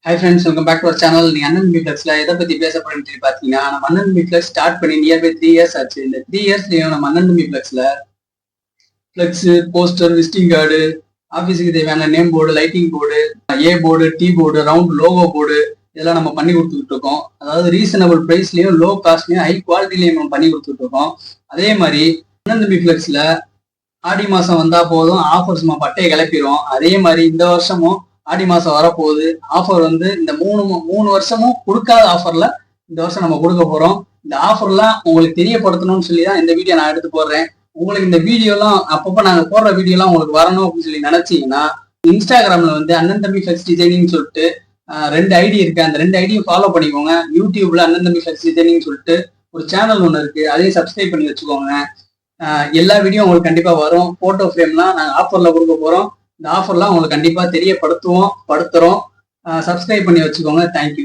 Hi friends, welcome back to our channel. நீ அண்ணன் மீஃப்ளெக்ஸ்ல எதை பத்தி பேச போறேன்னு சொல்லி பாத்தீங்கன்னா, நம்ம அண்ணன் மீஃப்ளெக்ஸ் ஸ்டார்ட் பண்ணி நியர் பை 3 இயர்ஸ் ஆச்சு. இந்த 3 இயர்ஸ்லயும் நம்ம அண்ணன் மீஃப்ளெக்ஸ்ல ஃபிளெக்ஸ், போஸ்டர், விசிட்டிங் கார்டு, ஆஃபீஸுக்கு தேவையான name board, lighting board, A board, T board, round logo board இதெல்லாம் நம்ம பண்ணி கொடுத்துட்டு இருக்கோம். அதாவது ரீசனபிள் பிரைஸ்லயும், லோ காஸ்ட்லயும், ஹை குவாலிட்டிலையும் நம்ம பண்ணி கொடுத்துட்டு இருக்கோம். அதே மாதிரி அண்ணன் மீஃப்ளெக்ஸ்ல ஆடி மாசம் வந்தா போதும் ஆஃபர்ஸ் நம்ம பட்டையை கிளப்பிடுவோம். அதே மாதிரி இந்த வருஷமும் ஆடி மாசம் வரப்போகுது. ஆஃபர் வந்து இந்த மூணு வருஷமும் கொடுக்காத ஆஃபர்ல இந்த வருஷம் நம்ம கொடுக்க போறோம். இந்த ஆஃபர்லாம் உங்களுக்கு தெரியப்படுத்தணும்னு சொல்லி தான் இந்த வீடியோ நான் எடுத்து போடுறேன். உங்களுக்கு இந்த வீடியோலாம் அப்பப்போ நாங்கள் போடுற வீடியோலாம் உங்களுக்கு வரணும் அப்படின்னு சொல்லி நினைச்சீங்கன்னா, இன்ஸ்டாகிராம்ல வந்து அண்ணன் தம்பி ஃபிளெக்ஸ் டிசைனிங் சொல்லிட்டு 2 ஐடி இருக்கு. அந்த 2 ஐடியும் ஃபாலோ பண்ணிக்கோங்க. யூடியூப்ல அண்ணன் தம்பி ஃபிளெக்ஸ் டிசைனிங் சொல்லிட்டு ஒரு சேனல் ஒன்று இருக்கு, அதையும் சப்ஸ்கிரைப் பண்ணி வச்சுக்கோங்க. எல்லா வீடியோ உங்களுக்கு கண்டிப்பா வரும். போட்டோ ஃப்ரேம்லாம் நாங்கள் ஆஃபர்ல கொடுக்க போறோம். இந்த ஆஃபர்லாம் உங்களுக்கு கண்டிப்பா தெரியப்படுத்துறோம். சப்ஸ்கிரைப் பண்ணி வச்சுக்கோங்க. தேங்க்யூ.